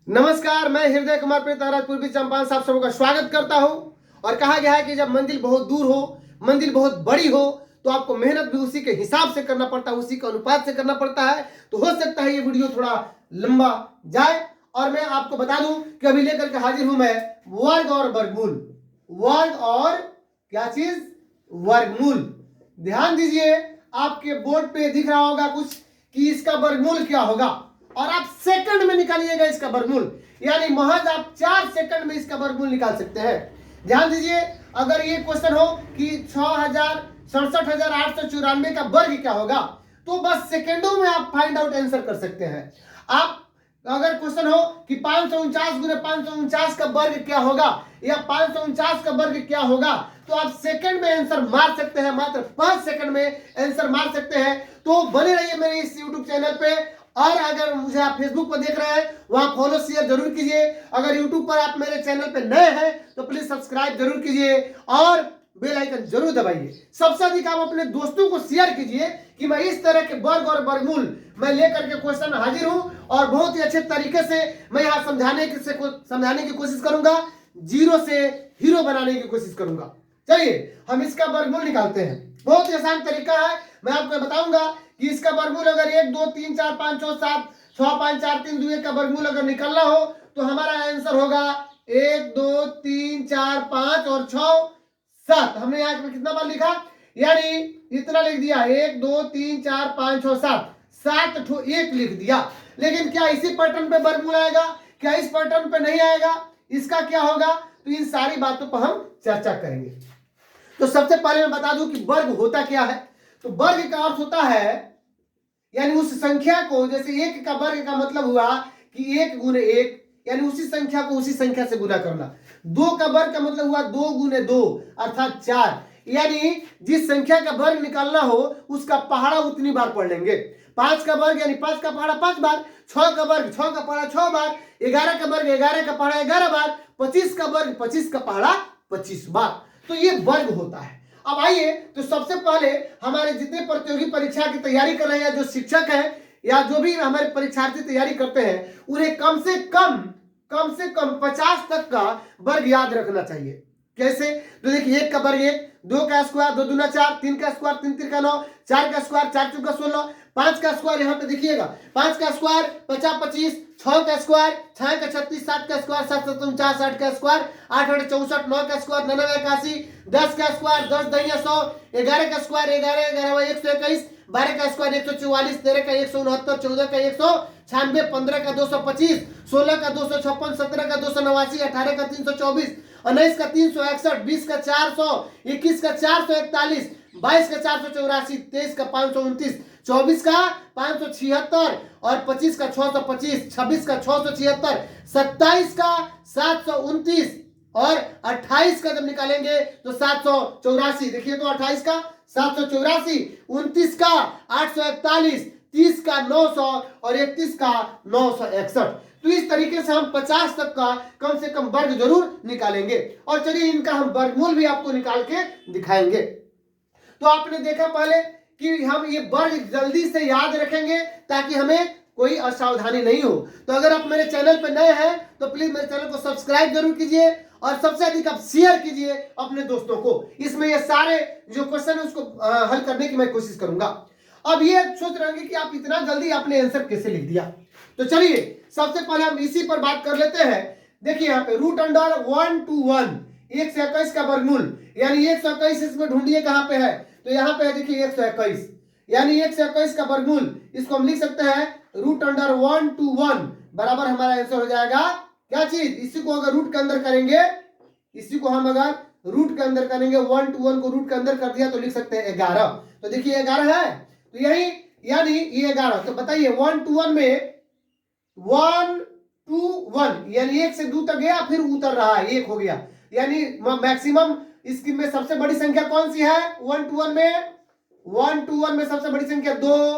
नमस्कार, मैं हृदय कुमार पृथ्वीराज पूर्वी चंपारण साहब सबका स्वागत करता हूं। और कहा गया है कि जब मंजिल बहुत दूर हो, मंजिल बहुत बड़ी हो, तो आपको मेहनत भी उसी के हिसाब से करना पड़ता है, उसी के अनुपात से करना पड़ता है। तो हो सकता है ये वीडियो थोड़ा लंबा जाए। और मैं आपको बता दूं कि अभी लेकर के हाजिर हूं मैं वर्ग और वर्गमूल। वर्ग और क्या चीज? वर्गमूल। ध्यान दीजिए, आपके बोर्ड पे दिख रहा होगा कुछ कि इसका वर्गमूल क्या होगा, और आप सेकंड में निकालिएगा इसका वर्गमूल। यानी महज आप 4 सेकंड में इसका वर्गमूल निकाल सकते हैं। ध्यान दीजिए, अगर ये क्वेश्चन हो कि 67,894 का वर्ग क्या होगा, तो बस सेकंडों में आप फाइंड आउट आंसर कर सकते हैं। आप अगर क्वेश्चन हो कि 549 गुने 549 का वर्ग क्या होगा, या 549 का वर्ग क्या होगा, तो आप सेकंड में आंसर मार सकते हैं, मात्र 5 सेकंड में आंसर मार सकते हैं। तो बने रहिए मेरे इस YouTube चैनल पे। और अगर मुझे आप फेसबुक पर देख रहे हैं, वहां फॉलो शेयर जरूर कीजिए। अगर यूट्यूब पर आप मेरे चैनल पे नए हैं तो प्लीज सब्सक्राइब जरूर कीजिए और बेल आइकन जरूर दबाइए। सबसे अधिक आप अपने दोस्तों को शेयर कीजिए कि मैं इस तरह के वर्ग और वर्गमूल मैं लेकर के क्वेश्चन हाजिर हूं, और बहुत ही अच्छे तरीके से मैं यहाँ समझाने की कोशिश करूंगा, जीरो से हीरो बनाने की कोशिश करूंगा। चलिए हम इसका वर्गमूल निकालते हैं। बहुत ही आसान तरीका है, मैं आपको बताऊंगा कि इसका वर्गमूल अगर 1 2 3 4 5 6 7 6 5 4 3 2 1 का वर्गमूल अगर निकालना हो तो हमारा आंसर होगा 1 2 3 4 5 और 6 7। हमने यहाँ पे कितना बार लिखा, यानी इतना लिख दिया, 1 2 3 4 5 6 7 7 ठो 1 लिख दिया। लेकिन क्या इसी पैटर्न पे वर्गमूल आएगा? क्या इस पैटर्न पे नहीं आएगा? इसका क्या होगा? तो इन सारी बातों पर हम चर्चा करेंगे। तो सबसे पहले मैं बता दूं कि वर्ग होता क्या है। तो वर्ग का अर्थ होता है, यानी उस संख्या को, जैसे 1 का वर्ग का मतलब हुआ कि 1 गुने 1, यानी उसी संख्या को उसी संख्या से गुना करना। 2 का वर्ग का मतलब हुआ 2 गुने 2 अर्थात 4, यानी जिस संख्या का वर्ग निकालना हो उसका पहाड़ा उतनी बार पढ़ लेंगे। 5 का वर्ग यानी 5 का पहाड़ा 5 बार, 6 का वर्ग 6 का पहाड़ा 6 बार, 11 का वर्ग 11 का पहाड़ा 11 बार, 25 का वर्ग 25 का पहाड़ा 25 बार। तो ये वर्ग होता है। अब आइए, तो सबसे पहले हमारे जितने प्रतियोगी परीक्षा की तैयारी कर रहे हैं, जो शिक्षक हैं या जो भी हमारे परीक्षार्थी तैयारी करते हैं, उन्हें कम से कम 50 तक का वर्ग याद रखना चाहिए। कैसे? तो देखिए, 1 का वर्ग 1, 2 का स्क्वायर 2 दूना 4, 3 का स्क्वायर 3 3 का 9, 4 का स्क्वायर 4 चौका 16, 5 का स्क्वायर यहाँ पे देखिएगा 5 का स्क्वायर 50 25, 6 का स्क्वायर 6 का 36, 7 का स्क्वायर 7 49, 8 का स्क्वायर 8 8 64, 9 का स्क्वायर 99 81, 10 का स्क्वायर 10 दहिया 100, 11 का स्क्वायर 11 11 121, 12 का स्क्वायर 144, 13 का 169, 14 का 196, 15 का 225, 16 का 256, 17 का 289, 18 का 324, 19 का 361, 20 का 400, 21 का 441, 22 का 484, 23 का 529, 24 का 576 और 25 का 625, 26 का 676, 27 का 729 और 28 का जब निकालेंगे तो 784। देखिए तो 28 का 784, 29 का 841, 30 का 900 और 31 का 961। तो इस तरीके से हम 50 तक का कम से कम वर्ग जरूर निकालेंगे। और चलिए इनका हम वर्गमूल भी आपको निकाल के दिखाएंगे। तो आपने देखा पहले कि हम ये वर्ग जल्दी से याद रखेंगे ताकि हमें कोई असावधानी नहीं हो। तो अगर आप मेरे चैनल पर नए हैं तो प्लीज मेरे चैनल को सब्सक्राइब जरूर कीजिए, और सबसे अधिक आप शेयर कीजिए अपने दोस्तों को। इसमें ये सारे जो क्वेश्चन है उसको हल करने की मैं कोशिश करूंगा। अब ये सोच रहे होंगे कि आप इतना जल्दी आपने आंसर कैसे लिख दिया। तो चलिए सबसे पहले हम इसी पर बात कर लेते हैं। देखिए यहाँ पे रूट अंडर 1 to 1, 121 का वर्गमूल, यानी 121 इसमें ढूंढिए कहां पे है। तो यहाँ पे है, देखिए 121, यानी 121 का वर्गमूल इसको हम लिख सकते हैं रूट अंडर 1 to 1 बराबर हमारा आंसर हो जाएगा क्या चीज। इसी को अगर रूट के अंदर करेंगे, इसी को हम अगर रूट के अंदर करेंगे, 1 to 1 को रूट के अंदर कर दिया तो लिख सकते हैं 11। तो देखिए 11 है, तो यही यानी ये 11। तो बताइए 1 to 1 में 1 to 1 यानी 1 से 2 तक गया, फिर उतर रहा है 1 हो गया, यानी मैक्सिमम इसकी में सबसे बड़ी संख्या कौन सी है 1 to 1 में? 1 to 1 में सबसे बड़ी संख्या 2,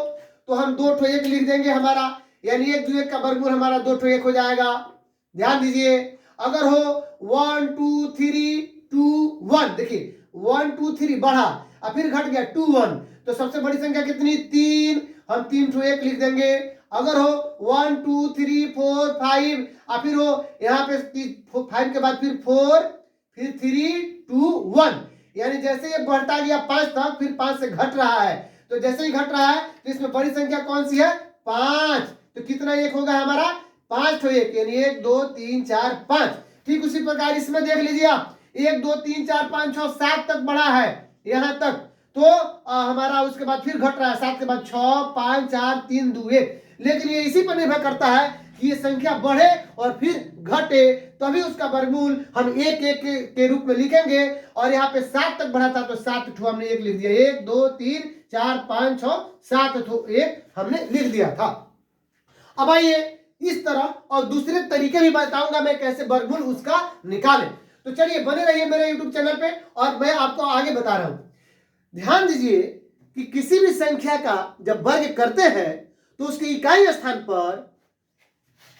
तो हम 2 ठो 1 लिख देंगे हमारा, यानी 1 2 1 का वर्गमूल हमारा 2 ठो 1 हो जाएगा। ध्यान दीजिए, अगर हो 1 2 3 2 1, देखिए 1 2 3 बढ़ा और फिर घट गया 2 1, तो सबसे बड़ी संख्या कितनी? 3, हम 3 ठो 1 लिख देंगे। अगर हो 1 2 3 4 5 और फिर हो यहाँ पे 5 के बाद फिर 4 फिर 3 2 1, यानी जैसे ये बढ़ता गया 5 तक फिर 5 से घट रहा है। तो जैसे ही घट रहा है तो इसमें बड़ी संख्या कौन सी है? 5। तो कितना एक होगा हमारा? 5 तो एक, यानी 1 2 3 4 5। ठीक उसी प्रकार इसमें देख लीजिए आप 1 2 3 4 5 6 7 तक बढ़ा है यहां तक, तो हमारा उसके बाद फिर घट रहा है 7 के बाद 6 5 4 3 2 1। लेकिन ये इसी पर निर्भर करता है कि ये संख्या बढ़े और फिर घटे, तभी उसका वर्गमूल हम एक एक के रूप में लिखेंगे। और यहाँ पे 7 तक बढ़ा था तो 7 ठो हमने एक लिख दिया, 1 2 3 4 5 6 7 ठो एक हमने लिख दिया था। अब आइए इस तरह और दूसरे तरीके भी बताऊंगा मैं कैसे वर्गमूल उसका निकालें। तो चलिए बने रहिए मेरे YouTube चैनल पे और मैं आपको आगे बता रहा हूं। ध्यान दीजिए कि किसी भी संख्या का जब वर्ग करते हैं तो उसके इकाई स्थान पर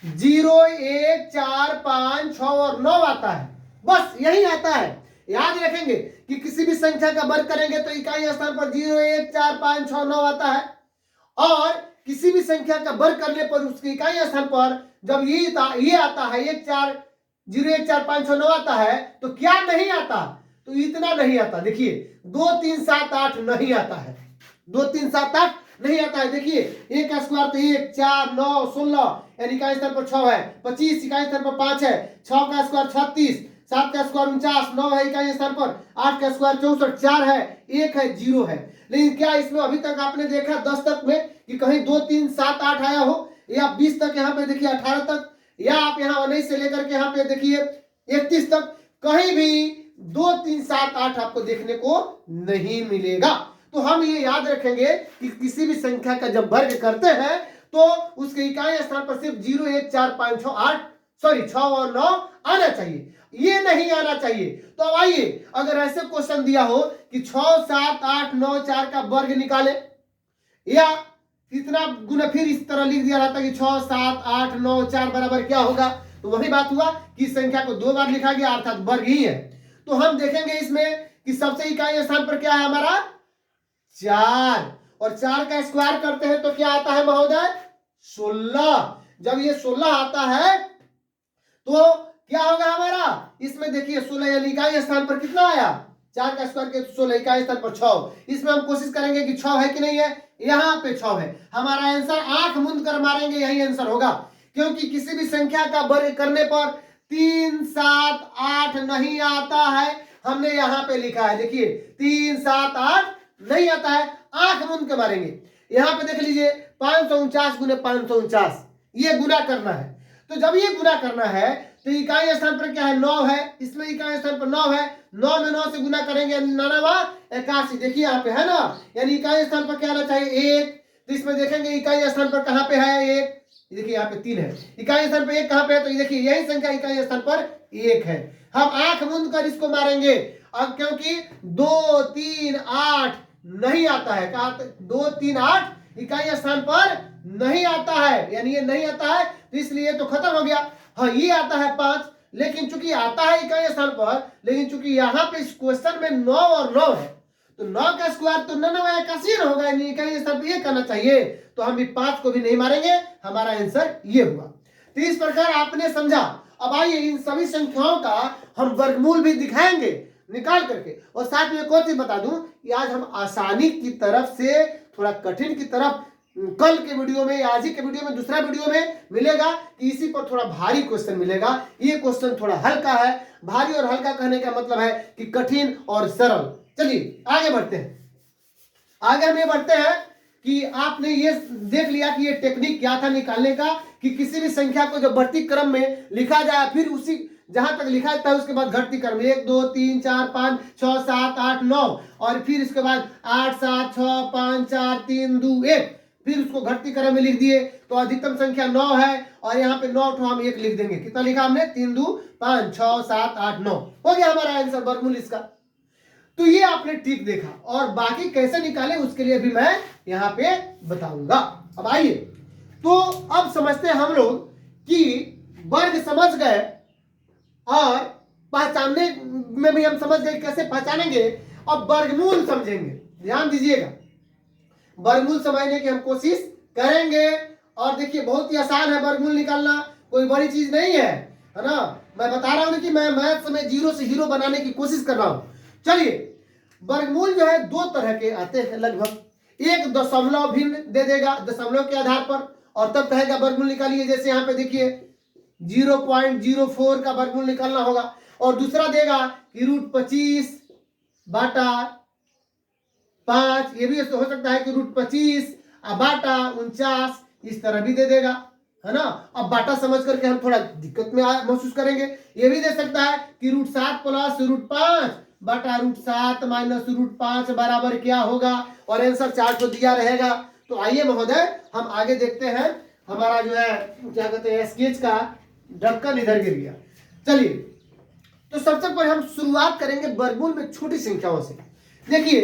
0 1 4 5 6 और 9 आता है, बस यही आता है। याद रखेंगे कि किसी भी संख्या का वर्ग करेंगे तो इकाई स्थान पर 0 1 4 5 6 9 आता है, और किसी भी संख्या का वर्ग करने पर उसके इकाई स्थान पर जब ये आता है 1 4 0 1 4 5 6 9 आता है, तो क्या नहीं आता? तो इतना नहीं आता। देखिए 2 3 7 8 नहीं आता है, 2 3 7 8 नहीं आता है। देखिए 1 का स्क्वायर तो 1 4 9 16, यानी इकाई स्थान पर 6 है, 25 इकाई स्थान पर 5 है, 6 का स्क्वायर 36, 7 का स्क्वायर 49, 9 है इकाई स्थान पर, 8 का स्क्वायर 64, 4 है, 1 है, 0 है। लेकिन क्या इसमें अभी तक आपने देखा 10 तक में कि कहीं 2 3 7 8 आया हो, या 20 तक यहाँ पे देखिए 18 तक, या आप यहाँ 19 से लेकर के यहाँ पे देखिए 31 तक, कहीं भी 2 3 7 8 आपको देखने को नहीं मिलेगा। तो हम ये याद रखेंगे कि किसी भी संख्या का जब वर्ग करते हैं तो उसके इकाई स्थान पर सिर्फ 0 1 4 5 6 8 6 और 9 आना चाहिए, ये नहीं आना चाहिए। तो अब आइए अगर ऐसे क्वेश्चन दिया हो कि 6 7 8 9 4 का वर्ग निकाले, या इतना गुना फिर इस तरह लिख दिया रहता कि 6 7 8 9 4 बराबर क्या होगा, तो वही बात हुआ कि संख्या को 2 बार लिखा गया अर्थात वर्ग ही है। तो हम देखेंगे इसमें कि सबसे इकाई स्थान पर क्या है हमारा 4, और 4 का स्क्वायर करते हैं तो क्या आता है महोदय 16। जब ये 16 आता है तो क्या होगा हमारा, इसमें देखिए 16 यानी इकाई स्थान पर कितना आया, 4 का स्क्वायर के 16 इकाई स्थान पर 6। इसमें हम कोशिश करेंगे कि 6 है कि नहीं है, यहाँ पे 6 है। हमारा आंसर आंख मूंद कर मारेंगे यही आंसर होगा, क्योंकि किसी भी संख्या का वर्ग करने पर 3 7 8 नहीं आता है। हमने यहाँ पे लिखा है देखिए 3 7 8 नहीं आता है, आंख मूंद के मारेंगे। यहाँ पे देख लीजिए 549 गुने 549, ये गुना करना है। तो जब ये गुना करना है तो इकाई स्थान पर क्या है 9 है, इसमें इकाई स्थान पर 9 है, 9 में 9 से गुना करेंगे 89 81, देखिए यहाँ पे है ना, यानी इकाई स्थान पर क्या आना चाहिए 1। तो इसमें देखेंगे इकाई स्थान पर कहाँ पे है 1, देखिए यहाँ पे 3 है, इकाई स्थान पर 1 कहाँ पे है, तो देखिए यही संख्या इकाई स्थान पर 1 है। हम आंख मूंद कर इसको मारेंगे अब, क्योंकि 2 3 8 नहीं आता है, कहा 2 3 8 इकाई स्थान पर नहीं आता है, यानी ये नहीं आता है, तो इसलिए तो खत्म हो गया। हाँ ये आता है 5, लेकिन चूंकि आता है इकाई स्थान पर, लेकिन चूंकि यहाँ पे इस क्वेश्चन में 9 और 9 है, तो 9 का स्क्वायर तो 99 81 होगा, यानी इकाई स्थान पर ये करना चाहिए। तो हम भी 5 को भी नहीं मारेंगे, हमारा आंसर ये हुआ। तो इस प्रकार आपने समझा। अब आइए इन सभी संख्याओं का हम वर्गमूल भी दिखाएंगे निकाल करके, और साथ में एक और चीज बता दूं कि आज हम आसानी की तरफ से थोड़ा कठिन की तरफ कल के वीडियो में या आज ही के वीडियो में दूसरा वीडियो में मिलेगा कि इसी पर थोड़ा भारी क्वेश्चन मिलेगा। ये क्वेश्चन थोड़ा हल्का है, भारी और हल्का कहने का मतलब है कि कठिन और सरल। चलिए आगे बढ़ते हैं। आगे हम ये बढ़ते हैं कि आपने ये देख लिया कि ये टेक्निक क्या था निकालने का, कि किसी भी संख्या को जब बढ़ती क्रम में लिखा जाए, फिर उसी जहां तक लिखा जाता है उसके बाद घटती क्रम 1 2 3 4 5 6 7 8 9, और फिर इसके बाद 8 7 6 5 4 3 2 1, फिर उसको घटती क्रम में लिख दिए तो अधिकतम संख्या 9 है, और यहाँ पे 9 ठो हम 1 लिख देंगे। कितना लिखा हमने 3 2 5 6 7 8 9, हो गया हमारा आंसर वर्गमूल इसका। तो ये आपने ठीक देखा, और बाकी कैसे निकाले उसके लिए भी मैं यहाँ पे बताऊंगा। अब आइए तो अब समझते हैं हम लोग कि वर्ग समझ गए और पहचानने में भी हम समझ गए कैसे पहचानेंगे, और वर्गमूल समझेंगे। ध्यान दीजिएगा, वर्गमूल समझने की हम कोशिश करेंगे और देखिए बहुत ही आसान है वर्गमूल निकालना, कोई बड़ी चीज नहीं है ना। मैं बता रहा हूं कि मैं मैथ्स में जीरो से हीरो बनाने की कोशिश कर रहा हूं। चलिए, वर्गमूल जो है दो तरह के आते हैं लगभग, एक दशमलव भिन्न दे देगा दशमलव के आधार पर, और तब कहेगा वर्गमूल निकालिए। जैसे यहाँ पे देखिए 0.04 का वर्गमूल निकालना होगा, और दूसरा देगा कि √25/5, ये भी हो सकता है कि √25/49, इस तरह भी दे देगा, है ना। अब बाटा समझ करके हम थोड़ा दिक्कत में महसूस करेंगे। ये भी दे सकता है कि √7 + √5/√7 - √5 बराबर क्या होगा, और आंसर 4 दिया रहेगा। तो आइए महोदय हम आगे देखते हैं। हमारा जो है क्या कहते हैं स्केच का ढक्कन इधर गिर गया। चलिए, तो सबसे पहले हम शुरुआत करेंगे वर्गमूल में छोटी संख्याओं से। देखिए,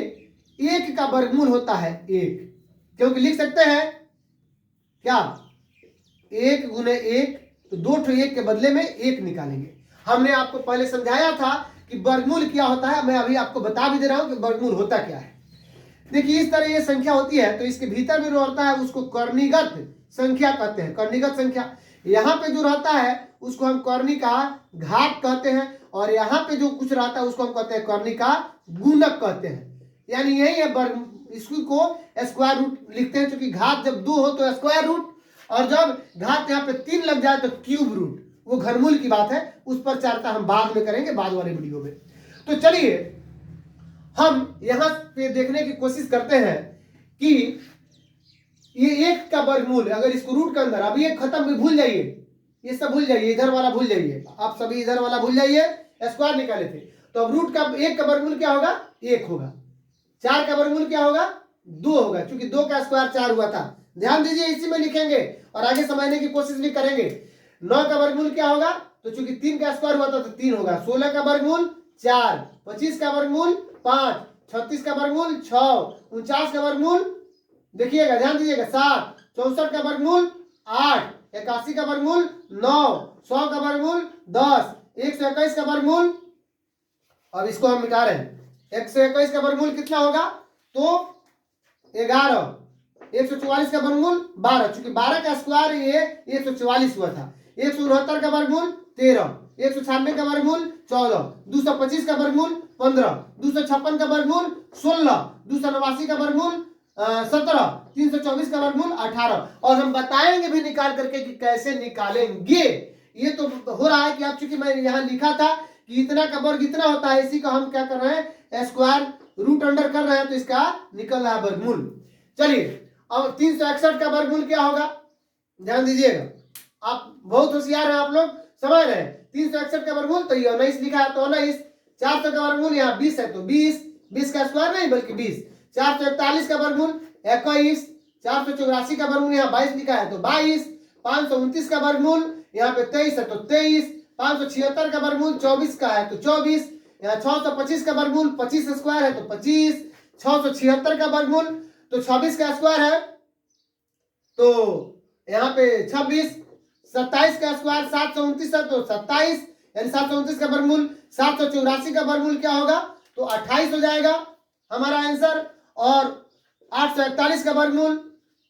1 का वर्गमूल होता है 1, क्योंकि लिख सकते हैं क्या 1 × 1, तो 2 1 के बदले में 1 निकालेंगे। हमने आपको पहले समझाया था कि वर्गमूल क्या होता है, मैं अभी आपको बता भी दे रहा हूं कि वर्गमूल होता क्या है। देखिए, इस तरह ये संख्या होती है, तो इसके भीतर में जो होता है उसको कर्णीगत संख्या कहते हैं, कर्णीगत संख्या। यहाँ पे जो रहता है उसको हम कर्णी का घात कहते हैं, और यहाँ पे जो कुछ रहता है उसको हम कहते हैं कर्णी का गुणक कहते हैं। यानी यही है वर्ग, इसको स्क्वायर रूट लिखते हैं, क्योंकि घात जब 2 हो तो स्क्वायर रूट, और जब घात यहाँ पे 3 लग जाए तो क्यूब रूट। वो घनमूल की बात है, उस पर चर्चा हम बाद में करेंगे, बाद वाले वीडियो में। तो चलिए हम यहाँ पे देखने की कोशिश करते हैं कि ये 1 का वर्गमूल, अगर इसको रूट के अंदर, अभी एक खत्म भी भूल जाइए, ये सब भूल जाइए, इधर वाला भूल जाइए, आप सभी इधर वाला भूल जाइए, स्क्वायर निकाले थे। तो अब रूट का 1 का वर्गमूल क्या होगा, 1 होगा। 4 का वर्गमूल क्या होगा, 2 होगा, क्योंकि 2 का स्क्वायर 4 हुआ था। ध्यान दीजिए, इसी में लिखेंगे और आगे समझने की कोशिश भी करेंगे। 9 का वर्गमूल क्या होगा, तो चूंकि 3 का स्क्वायर हुआ था तो 3 होगा। 16 का वर्गमूल 4, 25 का वर्गमूल 5, 36 का वर्गमूल 6, 49 का वर्गमूल देखिएगा, ध्यान दीजिएगा 7, 64 का वर्गमूल 8, 81 का वर्गमूल 9, 100 का वर्गमूल 10, 121 का वर्गमूल, अब इसको हम मिटा रहे हैं। 121 का वर्गमूल कितना होगा, तो 11, 144 का वर्गमूल 12, चूंकि 12 का स्क्वायर ये 144 हुआ था। 169 का वर्गमूल 13, 196 का वर्गमूल 14, 225 का वर्गमूल 15, 256 का वर्गमूल 16, 289 का वर्गमूल 17, 324 का वर्गमूल 18। और हम बताएंगे भी निकाल करके कि कैसे निकालेंगे। ये तो हो रहा है कि आप, चूंकि मैं यहाँ लिखा था कि इतना का वर्ग इतना होता है, इसी का हम क्या कर रहे हैं, स्क्वायर रूट अंडर कर रहे हैं, तो इसका निकल रहा है वर्गमूल। चलिए, अब 361 का वर्गमूल क्या होगा, ध्यान दीजिएगा, आप बहुत होशियार हैं, आप लोग समझ रहे हैं। 361 का वर्गमूल तो ये 19 लिखा है, तो 19। 400 का वर्गमूल यहाँ 20 है, तो 20 का स्क्वायर नहीं बल्कि 20। 441 का वर्गमूल 21, 484 का वर्गमूल यहाँ 22 लिखा है, तो 22। 529 का वर्गमूल यहाँ पे 23 है, तो 23। 576 का वर्गमूल 24 का है, तो 24। यहाँ 625 का वर्गमूल 25 स्क्वायर है, तो 25। 676 का वर्गमूल तो 26 का स्क्वायर है, तो यहाँ पे 26। 27 का स्क्वायर 729 है, तो 27, यानी 729 का वर्गमूल। 784 का वर्गमूल क्या होगा, तो 28 हो जाएगा हमारा आंसर। और 841 का वर्गमूल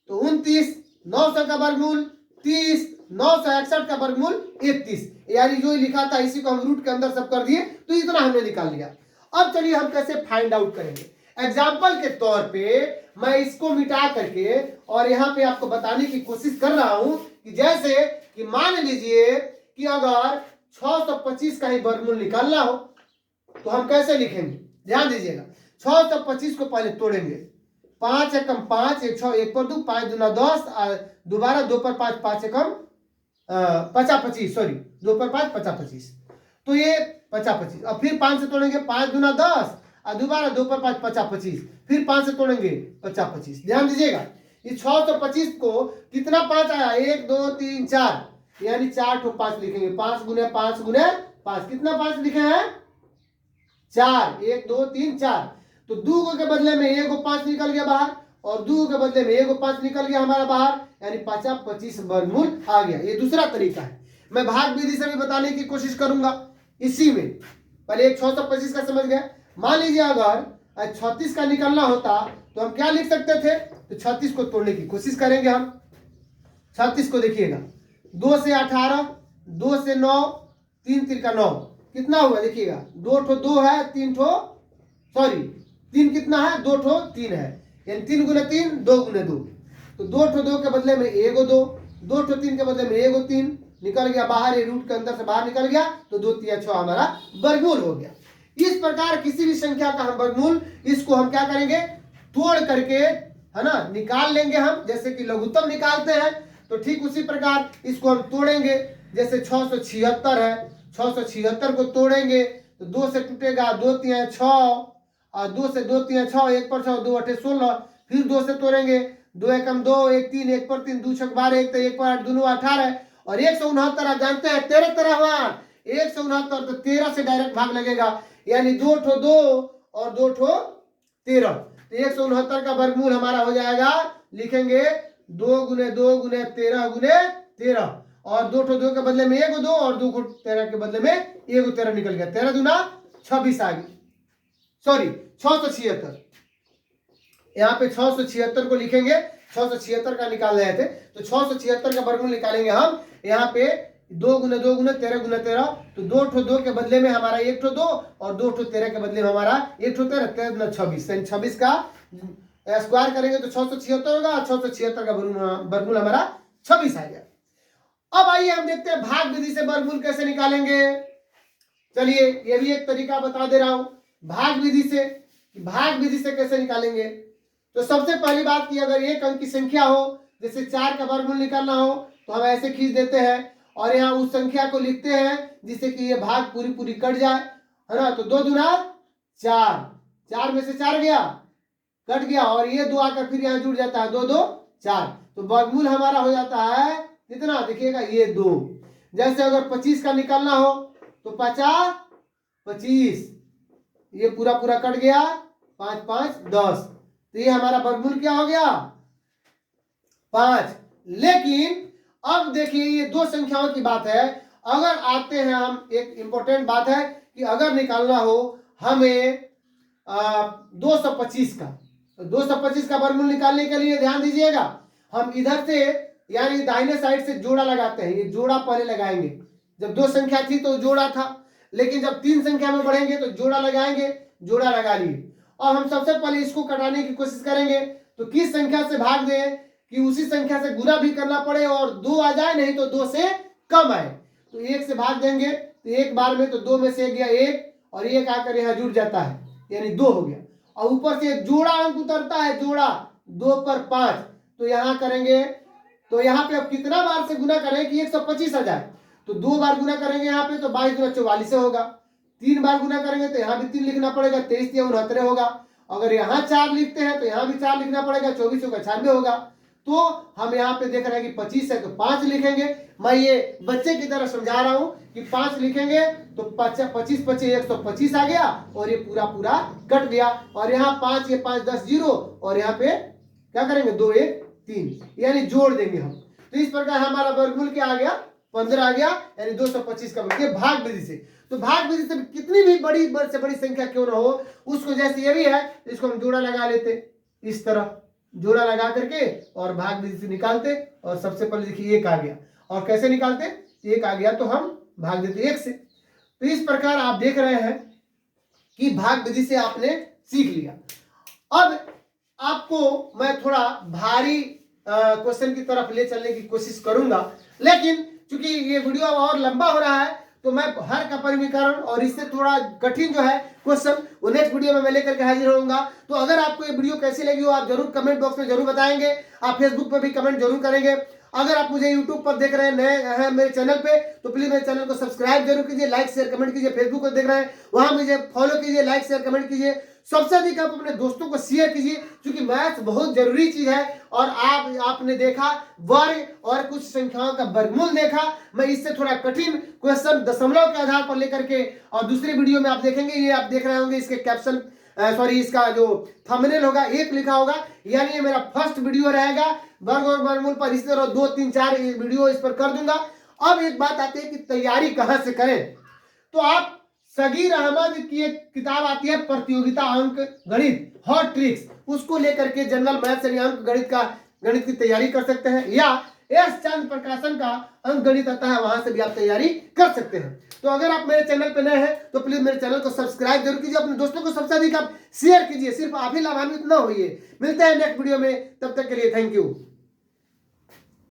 तो 29। 900 का वर्गमूल 30। 961 का वर्गमूल 31। यानी जो लिखा था इसी को हम रूट के अंदर सब कर दिए, तो इतना हमने निकाल लिया। अब चलिए हम कैसे फाइंड आउट करेंगे। एग्जाम्पल के तौर पे मैं इसको मिटा करके और यहाँ पे आपको बताने की कोशिश कर रहा हूं कि जैसे कि मान लीजिए कि अगर 625 का ही वर्गमूल निकालना हो तो हम कैसे लिखेंगे, ध्यान दीजिएगा। 625 को पहले तोड़ेंगे, 5 एकम 5, 1 6 1 पर 2, 5 दूना 10, दोबारा 2 पर 5, 5 एकम 25, सॉरी 2 पर 5 25, तो ये 25। और फिर 5 से तोड़ेंगे, 5 दूना 10, और दोबारा 2 पर 5 25, फिर 5 से तोड़ेंगे 25। ध्यान दीजिएगा, ये 625 को कितना 5 आया, 1 2 3 4, यानी 4 ठो 5 लिखेंगे। 5 गुने 5 गुने 5, कितना 5 लिखे हैं, 4। 1 2 3 4, तो 2 के बदले में 1 5 निकल गया बाहर, और 2 के बदले में 1 5 निकल गया हमारा बाहर, यानी 25 वर्गमूल आ गया। ये दूसरा तरीका है, मैं भाग विधि से भी बताने की कोशिश करूंगा इसी में। पहले एक 625 का समझ गए। मान लीजिए अगर 36 का निकलना होता तो हम क्या लिख सकते थे, तो 36 को तोड़ने की कोशिश करेंगे हम। 36 को देखिएगा, 2 से 18, 2 से 9, 3 3 का 9, कितना हुआ देखिएगा, 2 ठो 2 है, 3 ठो सॉरी 3 कितना है, 2 ठो 3 है, यानी 3 गुने 3, 2 गुने 2, तो 2 ठो 2 के बदले में एगो 2, 2 ठो 3 के बदले में एगो 3 निकल गया बाहर, ये रूट के अंदर से बाहर निकल गया, तो 2 3 6 हमारा वर्गमूल हो गया। इस प्रकार किसी भी संख्या का हम वर्गमूल, इसको हम क्या करेंगे, तोड़ करके, है ना, निकाल लेंगे हम, जैसे कि लघुत्तम निकालते हैं, तो ठीक उसी प्रकार इसको हम तोड़ेंगे। जैसे 676 है, 676 को तोड़ेंगे तो 2 से टूटेगा, 2 3 6, और 2 से 2 3 6, 1 पर 6, 2 8 16, फिर 2 से तोड़ेंगे, 2 एकम 2, 1 3, 1 पर 3, 2 6 12, 1 तो 1 पर 8, दोनों 18, और 169 आप जानते हैं 13 तरह हुआ, 169 तो 13 से डायरेक्ट भाग लगेगा, यानी 2 ठो 2 और 2 ठो 13, तो 169 का वर्गमूल हमारा हो जाएगा, लिखेंगे 2 गुने 2 गुने 13 गुने 13, और 2 ठो 2 के बदले में एगो 2, और 2 को 13 के बदले में एगो 13 निकल गया, 13 दूना 26 आ गई, सॉरी 676, यहाँ पे 676 को लिखेंगे, 676 का निकाल रहे थे, तो 676 का वर्गमूल निकालेंगे हम, यहाँ पे 2 गुने 2 गुने 13 गुने 13, तो 2 ठो 2 के बदले में हमारा 1 ठो 2, और 2 ठो 13 के बदले में हमारा 1 ठो 13, 13 गुना 26, 26 का स्क्वायर करेंगे तो 676 होगा, 676 का वर्गमूल हमारा 26 आ गया। अब आइए हम देखते हैं भाग विधि से वर्गमूल कैसे निकालेंगे। चलिए ये भी एक तरीका बता दे रहा हूं, भाग विधि से, भाग विधि से कैसे निकालेंगे। तो सबसे पहली बात की, अगर एक अंक की संख्या हो, जैसे 4 का वर्गमूल निकालना हो, तो हम ऐसे खींच देते हैं और यहाँ उस संख्या को लिखते हैं जिससे कि ये भाग पूरी पूरी कट जाए, है ना, तो 2 दूना 4, 4 में से 4 गया, कट गया, और ये 2 आकर फिर यहाँ जुड़ जाता है, 2 2 4, तो वर्गमूल हमारा हो जाता है कितना, देखिएगा ये 2। जैसे अगर 25 का निकालना हो तो 50 25, ये पूरा पूरा कट गया, 5 5 10, तो ये हमारा वर्गमूल क्या हो गया, 5। लेकिन अब देखिए ये दो संख्याओं की बात है, अगर आते हैं हम, एक इंपॉर्टेंट बात है कि अगर निकालना हो हमें 225 का, तो 225 का वर्गमूल निकालने के लिए ध्यान दीजिएगा, हम इधर से यानी दाहिने साइड से जोड़ा लगाते हैं, ये जोड़ा पहले लगाएंगे, जब 2 संख्या थी तो जोड़ा था, लेकिन जब 3 संख्या में बढ़ेंगे तो जोड़ा लगाएंगे, जोड़ा लगा लिए, और हम सबसे पहले इसको कटाने की कोशिश करेंगे, तो किस संख्या से भाग दें कि उसी संख्या से गुना भी करना पड़े और 2 आ जाए, नहीं तो 2 से कम आए, तो 1 से भाग देंगे, तो एक बार में तो 2 में से गया 1, और 1 आकर यहाँ जुड़ जाता है, यानी 2 हो गया, और ऊपर से जोड़ा अंक उतरता है, जोड़ा 2 पर 5, तो यहाँ करेंगे, तो यहाँ पे अब कितना बार से गुना करें कि 125 आ जाए, तो 2 बार गुना करेंगे यहाँ पे तो 22 गुना 44 होगा, 3 बार गुना करेंगे तो यहाँ भी 3 लिखना पड़ेगा, 23 या 69 होगा, अगर यहाँ 4 लिखते हैं तो यहाँ भी 4 लिखना पड़ेगा, 24 होगा 96 होगा, तो हम यहाँ पे देख रहे हैं कि 25 है तो 5 लिखेंगे, मैं ये बच्चे की तरह समझा रहा हूँ कि 5 लिखेंगे तो 25 25 125 आ गया, और ये पूरा पूरा कट गया, और यहाँ 5 ये 5 10 0, और यहाँ पे क्या करेंगे 2 1 3, यानी जोड़ देंगे हम, तो इस प्रकार हमारा वर्गमूल क्या आ गया 15 आ गया, यानी 225 का वर्ग, भाग विधि से। तो भाग विधि से कितनी भी बड़ी से बड़ी संख्या क्यों ना हो, उसको जैसे ये भी है इसको हम जोड़ा लगा लेते, इस तरह जोड़ा लगा करके और भाग विधि से निकालते, और सबसे पहले देखिए 1 आ गया, और कैसे निकालते, 1 आ गया तो हम भाग देते 1 से। तो इस प्रकार आप देख रहे हैं कि भाग विधि से आपने सीख लिया। अब आपको मैं थोड़ा भारी क्वेश्चन की तरफ ले चलने की कोशिश करूंगा, लेकिन चूंकि ये वीडियो और लंबा हो रहा है तो मैं हर का परिमीकरण और इससे थोड़ा कठिन जो है क्वेश्चन वो नेक्स्ट वीडियो में मैं लेकर के हाजिर होऊंगा। तो अगर आपको ये वीडियो कैसी लगी हो आप जरूर कमेंट बॉक्स में जरूर बताएंगे, आप फेसबुक पर भी कमेंट जरूर करेंगे। अगर आप मुझे यूट्यूब पर देख रहे हैं, नए हैं मेरे चैनल पे, तो प्लीज मेरे चैनल को सब्सक्राइब जरूर कीजिए, लाइक शेयर कमेंट कीजिए। फेसबुक पर देख रहे हैं वहां मुझे फॉलो कीजिए, लाइक शेयर कमेंट कीजिए। सबसे अधिक आप अपने दोस्तों को शेयर कीजिए, क्योंकि मैथ बहुत जरूरी चीज है। और आपने देखा वर्ग और कुछ संख्याओं का वर्गमूल देखा, मैं इससे थोड़ा कठिन क्वेश्चन दशमलव के आधार पर लेकर के, और दूसरी वीडियो में आप देखेंगे, ये आप देख रहे होंगे इसके कैप्शन सॉरी इसका जो थंबनेल होगा 1 लिखा होगा, यानी ये मेरा फर्स्ट वीडियो रहेगा वर्ग और वर्गमूल पर। इसी तरह 2 3 4 वीडियो इस पर कर दूंगा। अब एक बात आती है कि तैयारी कहां से करें, तो आप सगीर अहमद की एक किताब आती है प्रतियोगिता अंक गणित हॉट ट्रिक्स, उसको लेकर के जनरल मैथ्स यानी अंक गणित की तैयारी कर सकते हैं। या एस चांद प्रकाशन का अंकगणित आता है, वहां से भी आप तैयारी कर सकते हैं। तो अगर आप मेरे चैनल पे नए हैं तो प्लीज मेरे चैनल को सब्सक्राइब जरूर कीजिए, अपने दोस्तों को सबसे अधिक आप शेयर कीजिए, सिर्फ आप ही लाभान्वित न होइए। मिलते हैं नेक्स्ट वीडियो में, तब तक के लिए थैंक यू।